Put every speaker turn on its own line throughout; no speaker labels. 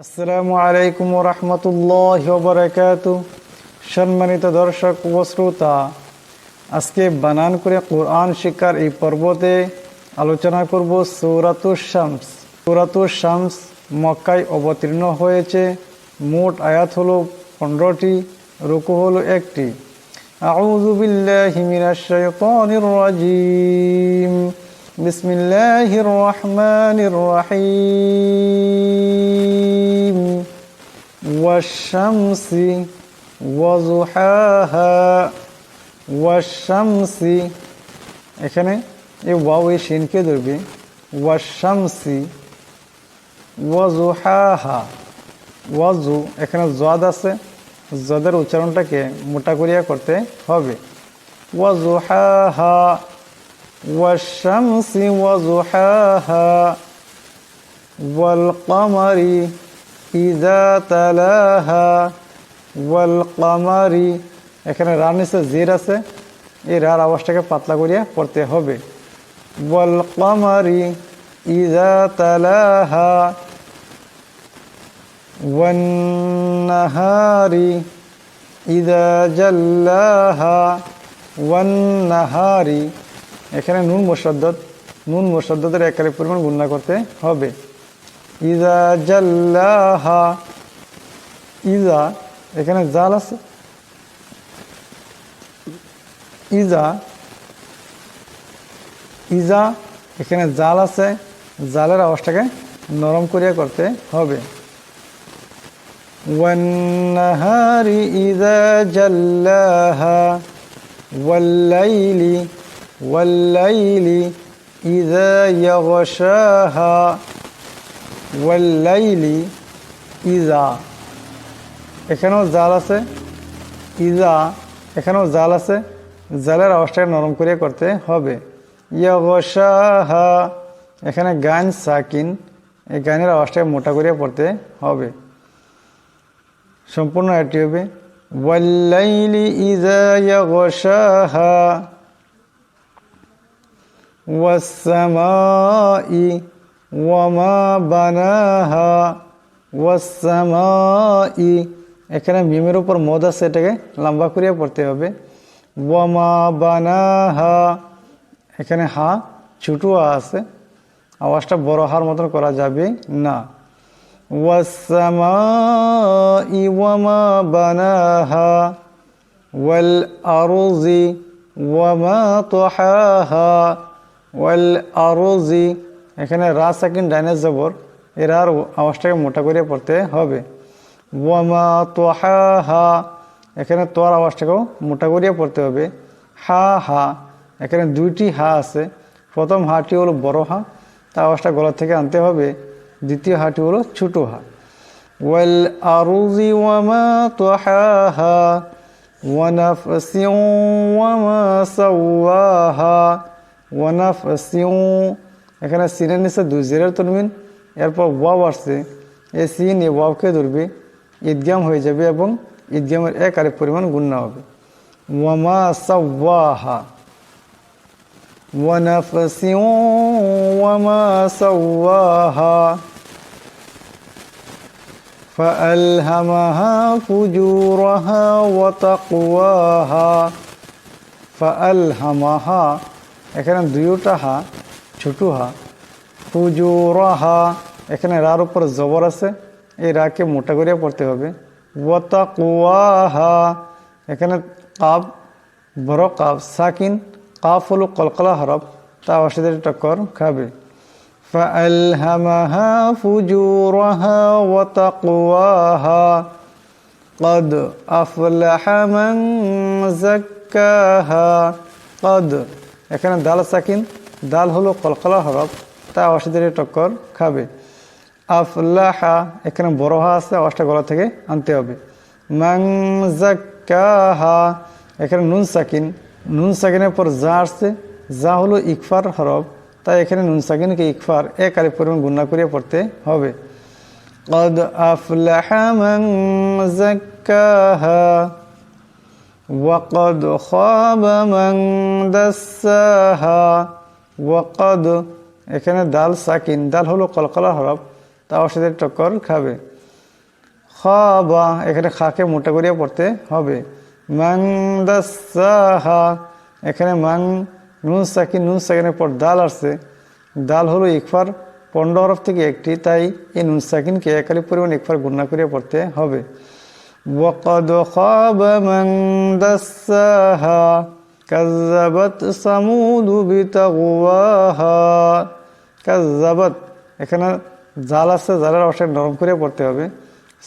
আসসালামু আলাইকুম ওয়া রাহমাতুল্লাহি ওয়া বারাকাতুহু। সম্মানিত দর্শক ও শ্রোতা, আজকে বানান করে কোরআন শিক্ষার এই পর্বতে আলোচনা করব সূরাতুশ শামস। সূরাতুশ শামস মক্কায় অবতীর্ণ হয়েছে। মোট আয়াত হলো 15টি, রুকু হলো 1টি। আউযু বিল্লাহি মিনাশ শাইতানির রাজীম। বিসমিল্লাহির রহমানির রহিম। ওয়াশ-শামসি ওয়াযুহাহা। ওয়াশ-শামসি, এখানে এই ওয়াও এই শিনকে ধরবে। ওয়াশ-শামসি ওয়াযুহাহা। ওয়াজু, এখানে জদ আছে, জদের উচ্চারণটাকে মোটা করিয়া করতে হবে। ওয়াযুহাহা ওয়াশ-শামসি ওয়াযুহাহা ওয়াল কমারি ইযা তালাহা। ওয়াল কমারি, এখানে রা নিচে জির আছে, এই রার আওয়াজটাকে পাতলা করিয়া পড়তে হবে। ওয়াল কমারি ইযা তালাহা ওয়ান নাহারি ইযা জাল্লাহা। ওয়ান নাহারি, এখানে নুন মুশাদ্দাদের একারে পরিমাণ গুণনা করতে হবে। ইযা জাল্লাহা, ইযা এখানে জাল আছে, ইযা ইযা এখানে জাল আছে, জালের আওয়াজটাকে নরম করিয়া করতে হবে। ওয়ান নাহারি ইযা জাল্লাহা ওয়াল্লাইলি ওয়াল্লাইলি ইযা ইয়াগশাহা। ওয়াল্লাইলি ইযা, এখানেও জাল আছে, ইযা এখানেও জাল আছে, জালের আওয়াজটাকে নরম করে করতে হবে। ইয়াগশাহা, এখানে গান সাকিন, এই গানের আওয়াজটাকে মোটা করে পড়তে হবে। সম্পূর্ণ এটি হবে ওয়াল্লাইলি ইযা ইয়াগশাহা ওয়াস-সামাই ওয়ামা বানাহা। ওয়াস-সামাই, এখানে মিমের উপর মদ আছে, এটাকে লম্বা করিয়া পড়তে হবে। ওয়ামা বানাহা, এখানে হা ছোটো আছে, আওয়াজটা বড় হার মতন করা যাবে না। ওয়াস-সামাই ওয়ামা বানাহা ওয়াল আরজি ওয়ামা তাহাহা। ওয়াল আরজি, এখানে রা সাকিন ডাইনে জবর, এর আর আওয়াজটাকে মোটা করে পড়তে হবে। ওয়ামা তাহাহা, এখানে তোর আওয়াজটাকেও মোটা করিয়া পড়তে হবে। হা হা, এখানে দুইটি হা আছে, প্রথম হাটি হলো বড় হা, তার আওয়াজটা গলা থেকে আনতে হবে। দ্বিতীয় হাটি হলো ছোটো হা। ওয়াল আরজি ওয়ামা তাহাহা ওয়া নাফসিন ওয়ামা সাওয়াহা। ওয়া নাফসিন, এখানে সিনের নিচে দুই জেরের তনবিন, এরপর ওয়াও আসছে, এই সিন এই ওয়াওকে ধরবে, ঈদগাম হয়ে যাবে এবং ঈদগামের এক আরেক পরিমাণ গুণনা হবে। ওয়ামা সাওয়াহা ওয়া নাফসিন ওয়ামা সাওয়াহা ফাআলহামাহা ফুজুরাহা ওয়া তাকওয়াহা। ফাআলহামাহা, এখানে দুইটা হা ছোটো হা। ফুজুরাহা, এখানে রার উপর জবর আছে, এই রাকে মোটা করিয়া পড়তে হবে। ওয়া তাকওয়াহা, এখানে কাব বড় কাব সাকিন, কাফ হলো কলকলা হরফ, তা আওয়াজের টক্কর খাবে। ফাআলহামাহা ফুজুরাহা ওয়া তাকওয়াহা ক্বাদ আফলাহা মান যাক্কাহা। ক্বাদ, এখানে দাল সাকিন, দাল হলো কলকলা হরফ, তা আওয়াজের টক্কর খাবে। আফলাহা, এখানে বড় হা আছে, আওয়াজটা গলা থেকে আনতে হবে। মান যাক্কাহা, এখানে নুন সাকিন, নুন সাকিনের পর যা আসছে, যা হলো ইকফার হরফ, তাই এখানে নুন সাকিনকে ইকফার এক আরেক পরিমাণ গুণনা করিয়া পড়তে হবে। ক্বাদ আফলাহা মান যাক্কাহা ওয়া ক্বাদ খাবা মান দাসসাহা। ওয়া ক্বাদ, এখানে দাল সাকিন, দাল হলো কলকলা হরফ, তা সাথে টক্কর খাবে। খাবা, এখানে খাকে মোটা করিয়া পড়তে হবে। মান দাসাহা, এখানে মান নুন সাকিনের পর দাল আসছে। দাল হলো ইকফার 15 হরফ থেকে একটি, তাই এই নুন সাকিনকে একালি পরিমাণ ইকফার গুণা করিয়া পড়তে হবে। ওয়াকাদ খাবা মান দাসাহা কাযযাবাত সামুদু বিতাগওয়াহা। কাযযাবাত, এখানে জাল আছে, জালের আওয়াজটা নরম করে পড়তে হবে।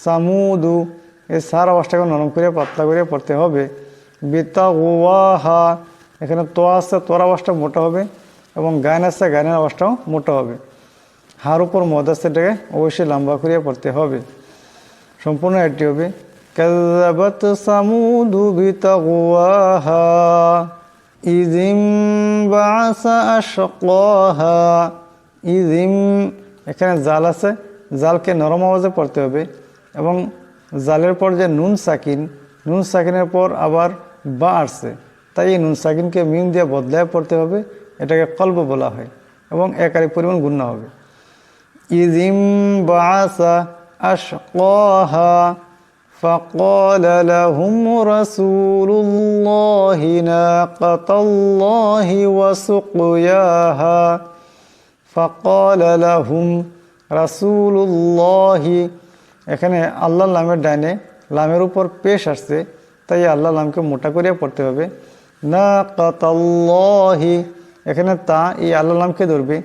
সামুদু, এই সার আওয়াজটাকে নরম করে পাতলা করে পড়তে হবে। বিতাগওয়াহা, এখানে তো আছে, তোর আওয়াজটা মোটা হবে, এবং গান আছে, গানের আওয়াজটাও মোটা হবে। হার উপর মদ আছে, এটাকে অবশ্যই লম্বা করিয়া পড়তে হবে। সম্পূর্ণ এটি হবে কাযযাবাত সামুদু বিতাগওয়াহা ইযিম বাআসা আশকাহা। ইযিম, এখানে জাল আছে, জালকে নরম আওয়াজে পড়তে হবে, এবং জালের পর যে নুন সাকিনের পর আবার বা আসছে, তাই এই নুন সাকিনকে মিম দিয়ে বদলায় পড়তে হবে। এটাকে কলব বলা হয়, এবং একারি পরিমাণ গুণনা হবে। ইযিম বাআসা আশকাহা فقال لهم رسول الله ناقة الله وسقياها। فقال لهم رسول الله, এখানে আল্লাহর লামের ডাইনে লামের উপর পেশ আসছে, তাই আল্লাহ লামকে মোটা করিয়া পড়তে হবে। নাকাতাল্লাহি, এখানে তা এই আল্লাহ লামকে ধরবে,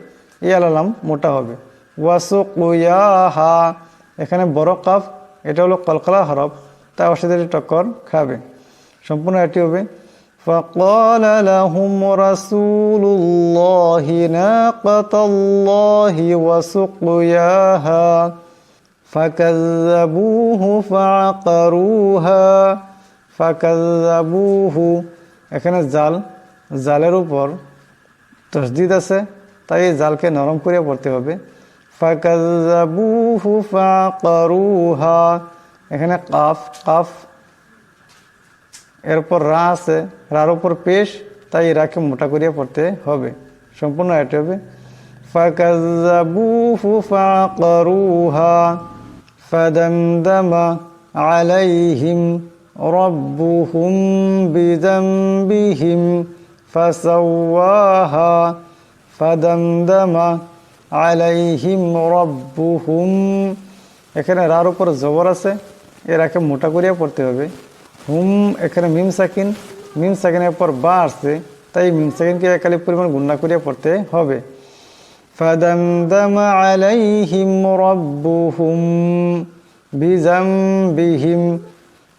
এই আল্লাহ লাম মোটা হবে। ওয়াসুকুয়াহা, এখানে বড় কাফ, এটা হলো কলকলা হরফ, তাই অসাধারণ টক্কর খাবে। সম্পূর্ণ এটি হবে فقال لهم رسول الله ناقة الله وسقياها فكذبوه فعقروها। ফাকাযযাবুহু, এখানে জালের উপর তাসদীদ আছে, তাই এই জালকে নরম করে পড়তে হবে। ফাকাযযাবুহু ফাআকারুহা, এখানে কাফ, এরপর রা আছে, রার উপর পেশ, তাই রাকে মোটা করিয়া পড়তে হবে। সম্পূর্ণ এটি হবে ফাকাযযাবুহু ফাআকারুহা ফাদামদামা আলাইহিম রব্বুহুম বিযামবিহিম ফাসাওয়াহা। ফাদামদামা আলাইহিম রব্বুহুম, এখানে রার উপর জবর আছে, এরাকে মোটা করিয়া পড়তে হবে। হুম, এখানে মিম সাকিনের পর বা আসছে, তাই মিম সাকিনকে একালি পরিমাণ গুণনা করিয়া পড়তে হবে। ফাদামদামা আলাইহিম রব্বুহুম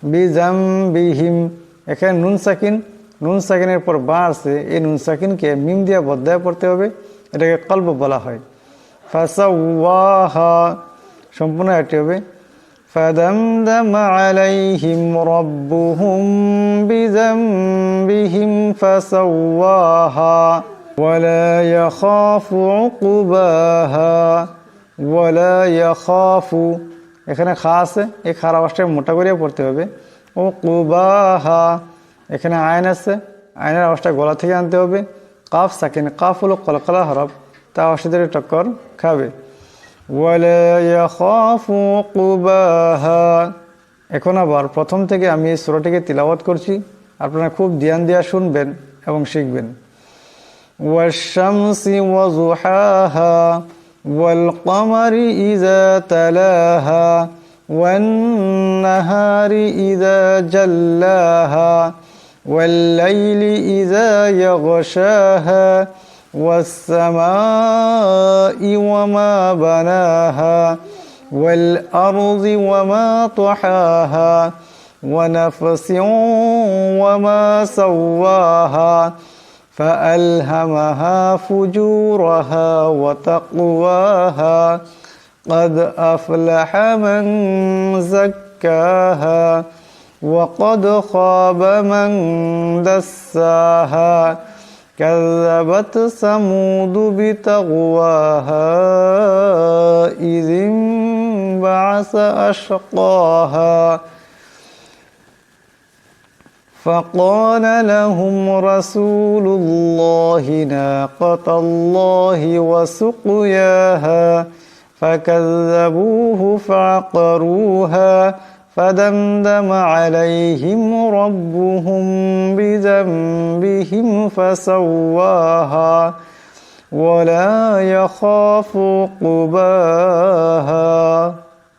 বিযামবিহিম, এখানে নুন সাকিনের পর বা আসছে, এই নুন সাকিনকে মিম দিয়া বদলায় পড়তে হবে, এটাকে কলব বলা হয়। ফাসাওয়াহা, সম্পূর্ণ এটি হবে ফাদামদামা আলাইহিম রব্বুহুম বিযামবিহিম ফাসাওয়াহা ওয়ালা ইয়াখাফু উকবাহা। ওয়ালা ইয়াখাফু, এখানে খা আছে, এই খার আওয়াজটা মোটা করিয়া পড়তে হবে। উকবাহা, এখানে আইন আছে, আইনের আওয়াজটা গলা থেকে আনতে হবে। কাফ সাকিন, কাফ হলো কলকলা হরফ, তা আওয়াজের টক্কর খাবে। ওয়ালা ইয়াখাফু উকবাহা। এখন আবার প্রথম থেকে আমি এই সূরাটিকে তিলাওয়াত করছি, আপনারা খুব ধ্যান দিয়া শুনবেন এবং শিখবেন। ওয়াশ-শামসি ওয়াযুহাহা ওয়াল কমারি ইযা তালাহা ওয়ান-নাহারি ইযা জাল্লাহা ওয়াল লাইলি ইযা ইয়াগশাহা والسماء وما بناها والأرض وما طحاها ونفس وما سواها فألهمها فجورها وتقواها قد أفلح من زكاها وقد خاب من دساها كذبت ثمود بطغواها إذ انبعث أشقاها فقال لهم رسول الله ناقة الله وسقياها فكذبوه فعقروها فدمدم عليهم ربهم بذنبهم فسواها ولا يخاف عقباها